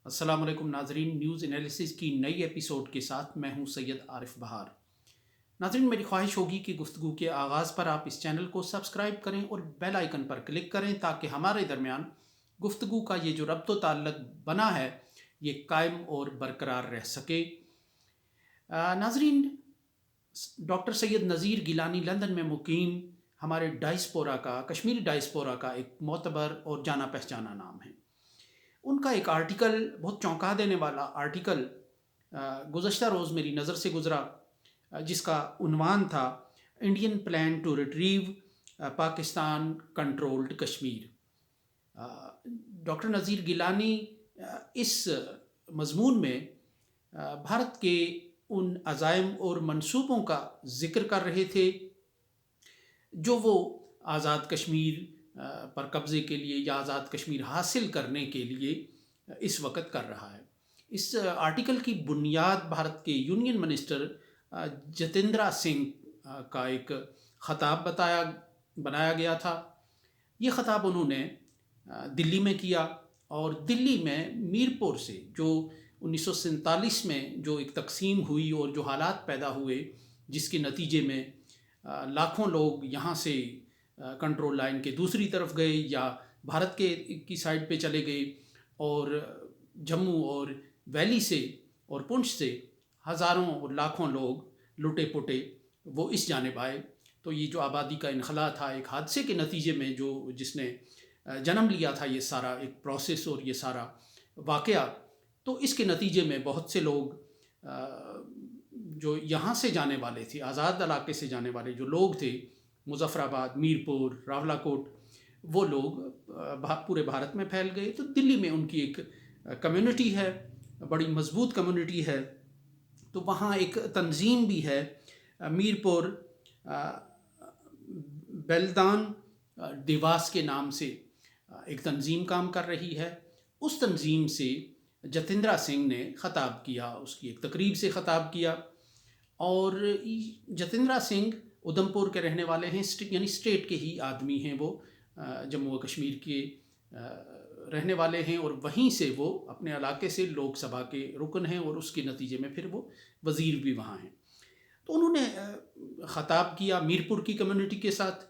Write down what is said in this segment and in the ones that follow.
السلام علیکم ناظرین، نیوز انالیسز کی نئی ایپیسوڈ کے ساتھ میں ہوں سید عارف بہار۔ ناظرین، میری خواہش ہوگی کہ گفتگو کے آغاز پر آپ اس چینل کو سبسکرائب کریں اور بیل آئیکن پر کلک کریں تاکہ ہمارے درمیان گفتگو کا یہ جو ربط و تعلق بنا ہے یہ قائم اور برقرار رہ سکے۔ ناظرین، ڈاکٹر سید نذیر گیلانی لندن میں مقیم ہمارے ڈائسپورا کا، کشمیری ڈائسپورا کا ایک معتبر اور جانا پہچانا نام ہے۔ ان کا ایک آرٹیکل، بہت چونکا دینے والا آرٹیکل، گزشتہ روز میری نظر سے گزرا، جس کا عنوان تھا Indian plan to retrieve Pakistan controlled Kashmir. Doctor Nazir Gilani اس مضمون میں بھارت کے ان عزائم اور منصوبوں کا ذکر کر رہے تھے جو وہ آزاد کشمیر پر قبضے کے لیے یا آزاد کشمیر حاصل کرنے کے لیے اس وقت کر رہا ہے۔ اس آرٹیکل کی بنیاد بھارت کے یونین منسٹر جتیندرا سنگھ کا ایک خطاب بنایا گیا تھا۔ یہ خطاب انہوں نے دلی میں کیا، اور دلی میں میرپور سے جو 1947 میں جو ایک تقسیم ہوئی اور جو حالات پیدا ہوئے جس کے نتیجے میں لاکھوں لوگ یہاں سے کنٹرول لائن کے دوسری طرف گئے یا بھارت کی سائڈ پہ چلے گئے، اور جموں اور ویلی سے اور پونچھ سے ہزاروں اور لاکھوں لوگ لٹے پٹے وہ اس جانب آئے۔ تو یہ جو آبادی کا انخلا تھا ایک حادثے کے نتیجے میں جس نے جنم لیا تھا، یہ سارا ایک پروسیس اور یہ سارا واقعہ، تو اس کے نتیجے میں بہت سے لوگ جو یہاں سے جانے والے تھے، آزاد علاقے سے جانے والے جو لوگ تھے، مظفر آباد، میرپور، راولا کوٹ، وہ لوگ پورے بھارت میں پھیل گئے۔ تو دلی میں ان کی ایک کمیونٹی ہے، بڑی مضبوط کمیونٹی ہے۔ تو وہاں ایک تنظیم بھی ہے، میرپور بیلدان دیواس کے نام سے ایک تنظیم کام کر رہی ہے۔ اس تنظیم سے جتیندرا سنگھ نے خطاب کیا، اس کی ایک تقریب سے خطاب کیا، اور جتیندرا سنگھ ادھمپور کے رہنے والے ہیں، یعنی اسٹیٹ کے ہی آدمی ہیں، وہ جموں و کشمیر کے رہنے والے ہیں، اور وہیں سے وہ اپنے علاقے سے لوک سبھا کے رکن ہیں، اور اس کے نتیجے میں پھر وہ وزیر بھی وہاں ہیں۔ تو انہوں نے خطاب کیا میرپور کی کمیونٹی کے ساتھ،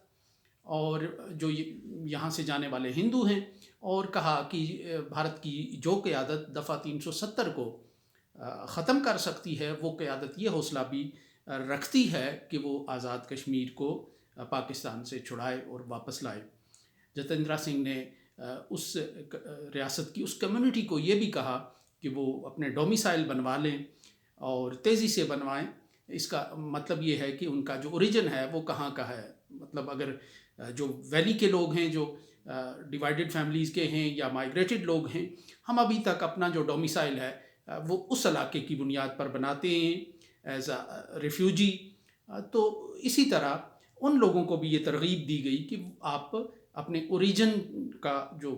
اور جو یہاں سے جانے والے ہندو ہیں، اور کہا کہ بھارت کی جو قیادت دفعہ 370 کو ختم کر سکتی ہے، وہ قیادت یہ حوصلہ بھی رکھتی ہے کہ وہ آزاد کشمیر کو پاکستان سے چھڑائے اور واپس لائے۔ جتیندرا سنگھ نے اس ریاست کی اس کمیونٹی کو یہ بھی کہا کہ وہ اپنے ڈومیسائل بنوا لیں اور تیزی سے بنوائیں۔ اس کا مطلب یہ ہے کہ ان کا جو اوریجن ہے وہ کہاں کا ہے، مطلب اگر جو ویلی کے لوگ ہیں، جو ڈیوائیڈڈ فیملیز کے ہیں یا مائیگریٹڈ لوگ ہیں، ہم ابھی تک اپنا جو ڈومیسائل ہے وہ اس علاقے کی بنیاد پر بناتے ہیں ایز اے ریفیوجی۔ تو اسی طرح ان لوگوں کو بھی یہ ترغیب دی گئی کہ آپ اپنے اوریجن کا جو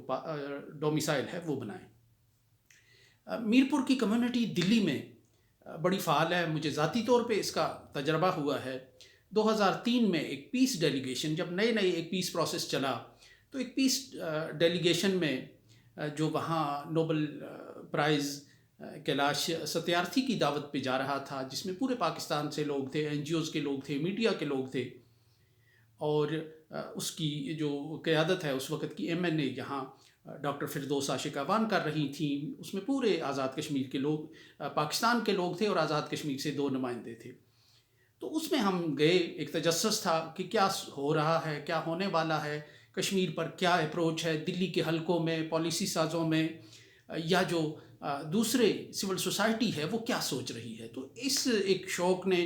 ڈومیسائل ہے وہ بنائیں۔ میرپور کی کمیونٹی دلی میں بڑی فعال ہے، مجھے ذاتی طور پہ اس کا تجربہ ہوا ہے۔ 2003 میں ایک پیس ڈیلیگیشن، جب نئے ایک پیس پروسیس چلا، تو ایک پیس ڈیلیگیشن میں جو وہاں نوبل پرائز کیلاش ستیارتھی کی دعوت پہ جا رہا تھا، جس میں پورے پاکستان سے لوگ تھے، این جی اوز کے لوگ تھے، میڈیا کے لوگ تھے، اور اس کی جو قیادت ہے اس وقت کی ایم این اے یہاں ڈاکٹر فردوس عاشق اعوان کر رہی تھیں۔ اس میں پورے آزاد کشمیر کے لوگ، پاکستان کے لوگ تھے، اور آزاد کشمیر سے 2 نمائندے تھے۔ تو اس میں ہم گئے، ایک تجسس تھا کہ کیا ہو رہا ہے، کیا ہونے والا ہے، کشمیر پر کیا اپروچ ہے دلی کے حلقوں میں، پالیسی سازوں میں، یا جو دوسرے سول سوسائٹی ہے وہ کیا سوچ رہی ہے۔ تو اس ایک شوق نے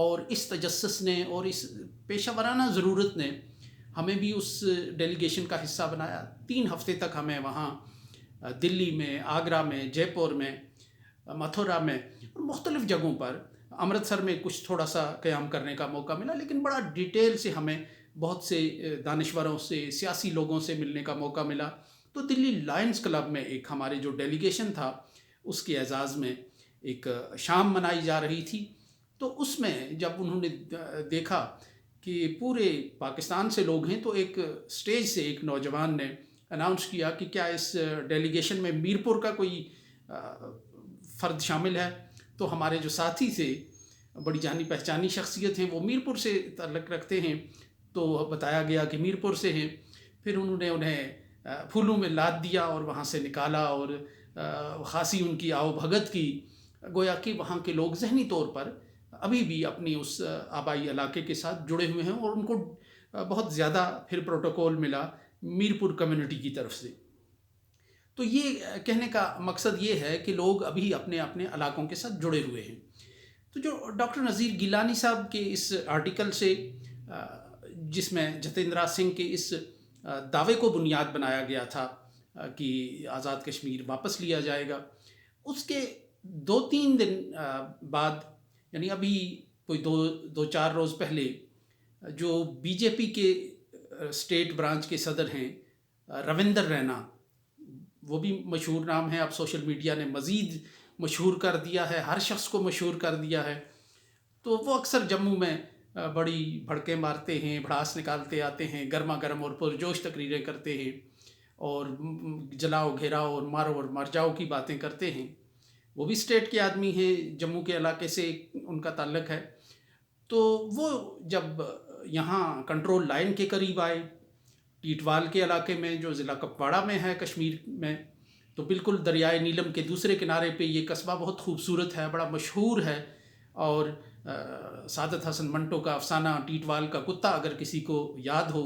اور اس تجسس نے اور اس پیشہ ورانہ ضرورت نے ہمیں بھی اس ڈیلیگیشن کا حصہ بنایا۔ 3 ہفتے تک ہمیں وہاں دلی میں، آگرہ میں، جے پور میں، متھرا میں اور مختلف جگہوں پر، امرتسر میں کچھ تھوڑا سا قیام کرنے کا موقع ملا، لیکن بڑا ڈیٹیل سے ہمیں بہت سے دانشوروں سے، سیاسی لوگوں سے ملنے کا موقع ملا۔ تو دلی لائنز کلب میں ایک ہمارے جو ڈیلیگیشن تھا اس کے اعزاز میں ایک شام منائی جا رہی تھی۔ تو اس میں جب انہوں نے دیکھا کہ پورے پاکستان سے لوگ ہیں، تو ایک سٹیج سے ایک نوجوان نے اناؤنس کیا کہ کیا اس ڈیلیگیشن میں میرپور کا کوئی فرد شامل ہے۔ تو ہمارے جو ساتھی سے بڑی جانی پہچانی شخصیت ہیں، وہ میرپور سے تعلق رکھتے ہیں، تو بتایا گیا کہ میرپور سے ہیں۔ پھر انہوں نے انہیں پھولوں میں لاد دیا اور وہاں سے نکالا، اور خاصی ان کی آؤ بھگت کی، گویا کہ وہاں کے لوگ ذہنی طور پر ابھی بھی اپنی اس آبائی علاقے کے ساتھ جڑے ہوئے ہیں، اور ان کو بہت زیادہ پھر پروٹوکول ملا میرپور کمیونٹی کی طرف سے۔ تو یہ کہنے کا مقصد یہ ہے کہ لوگ ابھی اپنے اپنے علاقوں کے ساتھ جڑے ہوئے ہیں۔ تو جو ڈاکٹر نذیر گیلانی صاحب کے اس آرٹیکل سے جس میں جتیندرا سنگھ کے اس دعوے کو بنیاد بنایا گیا تھا کہ آزاد کشمیر واپس لیا جائے گا، اس کے 2-3 دن بعد، یعنی ابھی کوئی دو چار روز پہلے، جو بی جے پی کے اسٹیٹ برانچ کے صدر ہیں رویندر رینا، وہ بھی مشہور نام ہے، اب سوشل میڈیا نے مزید مشہور کر دیا ہے، ہر شخص کو مشہور کر دیا ہے، تو وہ اکثر جموں میں بڑی بھڑکیں مارتے ہیں، بھڑاس نکالتے آتے ہیں، گرما گرم اور پرجوش تقریریں کرتے ہیں، اور جلاؤ گھیراؤ اور مارو اور مر جاؤ کی باتیں کرتے ہیں۔ وہ بھی اسٹیٹ کے آدمی ہیں، جموں کے علاقے سے ان کا تعلق ہے۔ تو وہ جب یہاں کنٹرول لائن کے قریب آئے، ٹیٹوال کے علاقے میں جو ضلع کپواڑہ میں ہے کشمیر میں، تو بالکل دریائے نیلم کے دوسرے کنارے پہ یہ قصبہ بہت خوبصورت ہے، بڑا مشہور ہے، اور سعادت حسن منٹو کا افسانہ ٹیٹوال کا کتا اگر کسی کو یاد ہو،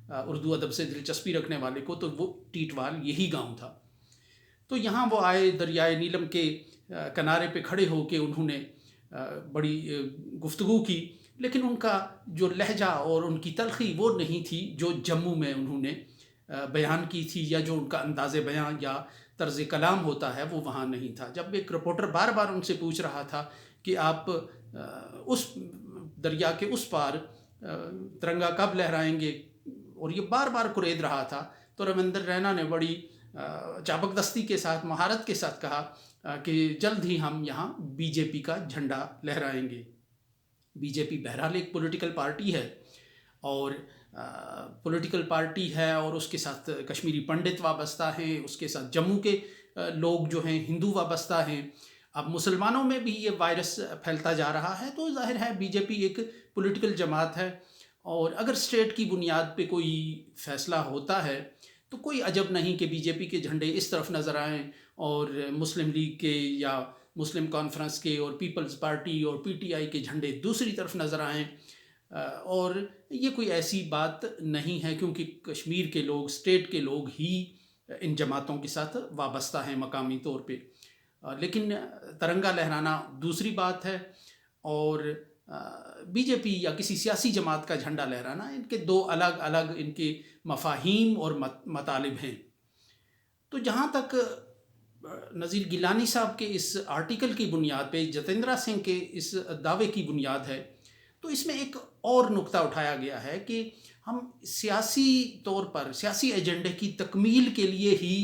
اردو ادب سے دلچسپی رکھنے والے کو، تو وہ ٹیٹوال یہی گاؤں تھا۔ تو یہاں وہ آئے، دریائے نیلم کے کنارے پہ کھڑے ہو کے انہوں نے بڑی گفتگو کی، لیکن ان کا جو لہجہ اور ان کی تلخی وہ نہیں تھی جو جموں میں انہوں نے بیان کی تھی، یا جو ان کا انداز بیان یا طرز کلام ہوتا ہے وہ وہاں نہیں تھا۔ جب ایک رپورٹر بار بار ان سے پوچھ رہا تھا کہ آپ اس دریا کے اس پار ترنگا کب لہرائیں گے، اور یہ بار بار کرید رہا تھا، تو رویندر رینا نے بڑی چابک دستی کے ساتھ، مہارت کے ساتھ کہا کہ جلد ہی ہم یہاں بی جے پی کا جھنڈا لہرائیں گے۔ بی جے پی بہرحال ایک پولیٹیکل پارٹی ہے، اور پولیٹیکل پارٹی ہے، اور اس کے ساتھ کشمیری پنڈت وابستہ ہیں، اس کے ساتھ جموں کے لوگ جو ہیں ہندو وابستہ ہیں۔ اب مسلمانوں میں بھی یہ وائرس پھیلتا جا رہا ہے، تو ظاہر ہے بی جے پی ایک پولیٹیکل جماعت ہے، اور اگر اسٹیٹ کی بنیاد پہ کوئی فیصلہ ہوتا ہے تو کوئی عجب نہیں کہ بی جے پی کے جھنڈے اس طرف نظر آئیں، اور مسلم لیگ کے یا مسلم کانفرنس کے اور پیپلز پارٹی اور پی ٹی آئی کے جھنڈے دوسری طرف نظر آئیں۔ اور یہ کوئی ایسی بات نہیں ہے، کیونکہ کشمیر کے لوگ، اسٹیٹ کے لوگ ہی ان جماعتوں کے ساتھ وابستہ ہیں مقامی طور پہ۔ لیکن ترنگا لہرانا دوسری بات ہے، اور بی جے پی یا کسی سیاسی جماعت کا جھنڈا لہرانا، ان کے دو الگ الگ ان کے مفاہیم اور مطالب ہیں۔ تو جہاں تک نذیر گیلانی صاحب کے اس آرٹیکل کی بنیاد پہ، جتیندرا سنگھ کے اس دعوے کی بنیاد ہے، تو اس میں ایک اور نقطہ اٹھایا گیا ہے کہ ہم سیاسی طور پر، سیاسی ایجنڈے کی تکمیل کے لیے ہی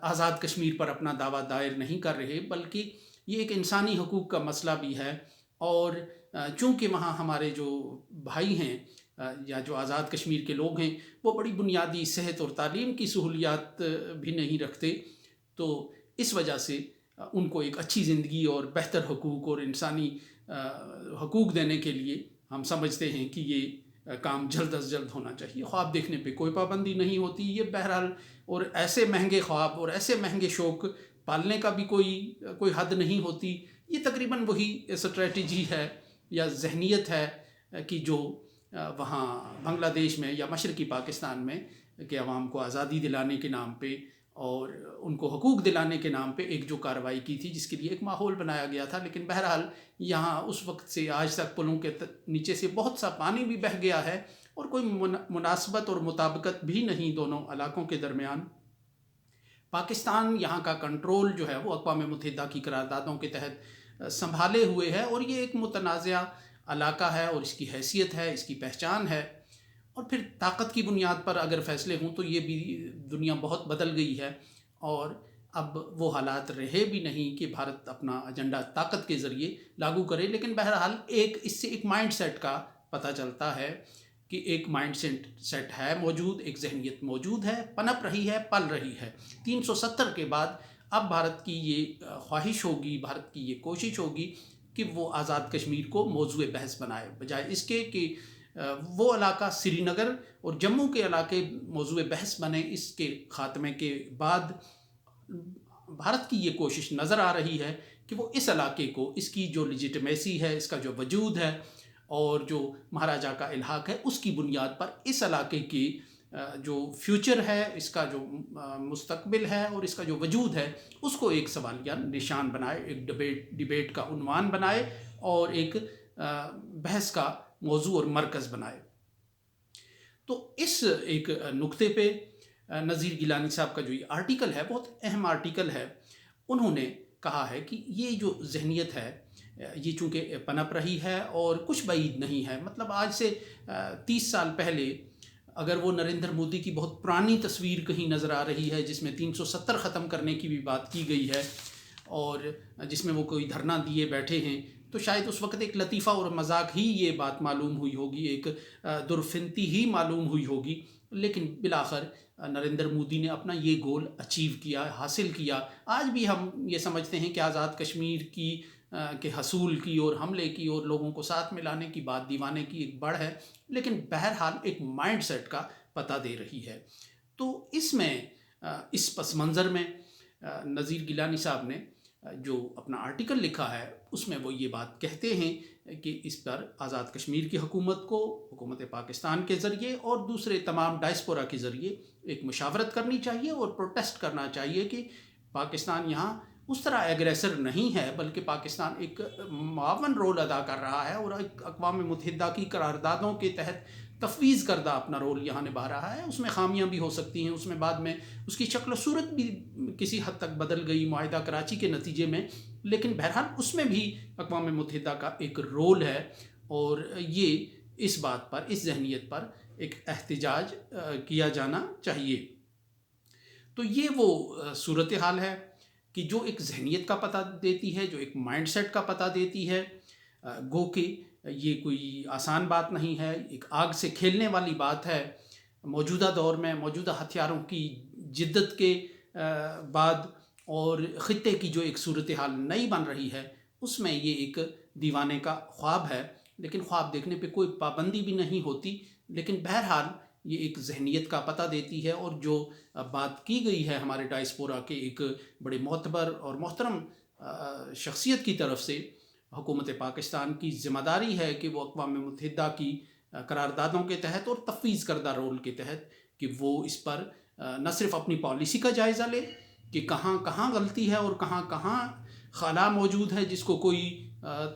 آزاد کشمیر پر اپنا دعویٰ دائر نہیں کر رہے، بلکہ یہ ایک انسانی حقوق کا مسئلہ بھی ہے، اور چونکہ وہاں ہمارے جو بھائی ہیں یا جو آزاد کشمیر کے لوگ ہیں، وہ بڑی بنیادی صحت اور تعلیم کی سہولیات بھی نہیں رکھتے، تو اس وجہ سے ان کو ایک اچھی زندگی اور بہتر حقوق اور انسانی حقوق دینے کے لیے ہم سمجھتے ہیں کہ یہ کام جلد از جلد ہونا چاہیے۔ خواب دیکھنے پہ کوئی پابندی نہیں ہوتی، یہ بہرحال، اور ایسے مہنگے خواب اور ایسے مہنگے شوق پالنے کا بھی کوئی حد نہیں ہوتی۔ یہ تقریباً وہی اسٹریٹجی ہے یا ذہنیت ہے کہ جو وہاں بنگلہ دیش میں یا مشرقی پاکستان میں کہ عوام کو آزادی دلانے کے نام پہ اور ان کو حقوق دلانے کے نام پہ ایک جو کارروائی کی تھی، جس کے لیے ایک ماحول بنایا گیا تھا، لیکن بہرحال یہاں اس وقت سے آج تک پلوں کے نیچے سے بہت سا پانی بھی بہہ گیا ہے، اور کوئی مناسبت اور مطابقت بھی نہیں دونوں علاقوں کے درمیان۔ پاکستان یہاں کا کنٹرول جو ہے وہ اقوام متحدہ کی قراردادوں کے تحت سنبھالے ہوئے ہے، اور یہ ایک متنازع علاقہ ہے، اور اس کی حیثیت ہے، اس کی پہچان ہے۔ اور پھر طاقت کی بنیاد پر اگر فیصلے ہوں تو یہ بھی دنیا بہت بدل گئی ہے، اور اب وہ حالات رہے بھی نہیں کہ بھارت اپنا ایجنڈا طاقت کے ذریعے لاگو کرے، لیکن بہرحال اس سے ایک مائنڈ سیٹ کا پتہ چلتا ہے کہ ایک مائنڈ سیٹ ہے موجود، ایک ذہنیت موجود ہے، پنپ رہی ہے، پل رہی ہے۔ 370 کے بعد اب بھارت کی یہ خواہش ہوگی، بھارت کی یہ کوشش ہوگی کہ وہ آزاد کشمیر کو موضوع بحث بنائے، بجائے اس کے کہ وہ علاقہ سری نگر اور جموں کے علاقے موضوع بحث بنے۔ اس کے خاتمے کے بعد بھارت کی یہ کوشش نظر آ رہی ہے کہ وہ اس علاقے کو، اس کی جو لیجیٹمیسی ہے، اس کا جو وجود ہے اور جو مہاراجا کا الحاق ہے، اس کی بنیاد پر اس علاقے کی جو فیوچر ہے، اس کا جو مستقبل ہے اور اس کا جو وجود ہے، اس کو ایک سوالیہ نشان بنائے، ایک ڈیبیٹ کا عنوان بنائے اور ایک بحث کا موضوع اور مرکز بنائے۔ تو اس ایک نقطے پہ نذیر گیلانی صاحب کا جو یہ آرٹیکل ہے، بہت اہم آرٹیکل ہے۔ انہوں نے کہا ہے کہ یہ جو ذہنیت ہے، یہ چونکہ پنپ رہی ہے اور کچھ بعید نہیں ہے، مطلب آج سے 30 سال پہلے اگر وہ نریندر مودی کی بہت پرانی تصویر کہیں نظر آ رہی ہے جس میں 370 ختم کرنے کی بھی بات کی گئی ہے اور جس میں وہ کوئی دھرنا دیے بیٹھے ہیں، تو شاید اس وقت ایک لطیفہ اور مذاق ہی یہ بات معلوم ہوئی ہوگی، ایک درفنتی ہی معلوم ہوئی ہوگی، لیکن بالآخر نریندر مودی نے اپنا یہ گول اچیو کیا، حاصل کیا۔ آج بھی ہم یہ سمجھتے ہیں کہ آزاد کشمیر کی کے حصول کی اور حملے کی اور لوگوں کو ساتھ ملانے کی بات دیوانے کی ایک بڑھ ہے، لیکن بہرحال ایک مائنڈ سیٹ کا پتہ دے رہی ہے۔ تو اس میں اس پس منظر میں نذیر گیلانی صاحب نے جو اپنا آرٹیکل لکھا ہے، اس میں وہ یہ بات کہتے ہیں کہ اس پر آزاد کشمیر کی حکومت کو حکومت پاکستان کے ذریعے اور دوسرے تمام ڈائسپورا کے ذریعے ایک مشاورت کرنی چاہیے اور پروٹیسٹ کرنا چاہیے کہ پاکستان یہاں اس طرح ایگریسر نہیں ہے، بلکہ پاکستان ایک معاون رول ادا کر رہا ہے اور اقوام متحدہ کی قراردادوں کے تحت تفویض کردہ اپنا رول یہاں نبھا رہا ہے۔ اس میں خامیاں بھی ہو سکتی ہیں، اس میں بعد میں اس کی شکل و صورت بھی کسی حد تک بدل گئی معاہدہ کراچی کے نتیجے میں، لیکن بہرحال اس میں بھی اقوام متحدہ کا ایک رول ہے اور یہ اس بات پر، اس ذہنیت پر ایک احتجاج کیا جانا چاہیے۔ تو یہ وہ صورتحال ہے کہ جو ایک ذہنیت کا پتہ دیتی ہے، جو ایک مائنڈ سیٹ کا پتہ دیتی ہے۔ گو کہ یہ کوئی آسان بات نہیں ہے، ایک آگ سے کھیلنے والی بات ہے۔ موجودہ دور میں موجودہ ہتھیاروں کی جدت کے بعد اور خطے کی جو ایک صورتحال نئی بن رہی ہے، اس میں یہ ایک دیوانے کا خواب ہے، لیکن خواب دیکھنے پہ کوئی پابندی بھی نہیں ہوتی، لیکن بہرحال یہ ایک ذہنیت کا پتہ دیتی ہے۔ اور جو بات کی گئی ہے ہمارے ڈائسپورا کے ایک بڑے معتبر اور محترم شخصیت کی طرف سے، حکومت پاکستان کی ذمہ داری ہے کہ وہ اقوام متحدہ کی قراردادوں کے تحت اور تفویض کردہ رول کے تحت کہ وہ اس پر نہ صرف اپنی پالیسی کا جائزہ لے کہ کہاں کہاں غلطی ہے اور کہاں کہاں خلا موجود ہے جس کو کوئی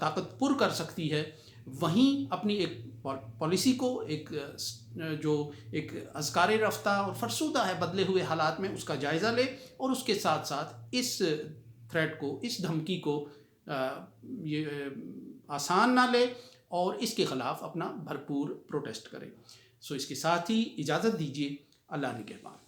طاقت پر کر سکتی ہے، وہیں اپنی ایک پالیسی کو جو ایک اذکار رفتہ اور فرسودہ ہے بدلے ہوئے حالات میں، اس کا جائزہ لے اور اس کے ساتھ ساتھ اس تھریٹ کو، اس دھمکی کو یہ آسان نہ لے اور اس کے خلاف اپنا بھرپور پروٹیسٹ کرے۔ سو اس کے ساتھ ہی اجازت دیجیے، اللہ نگہبان۔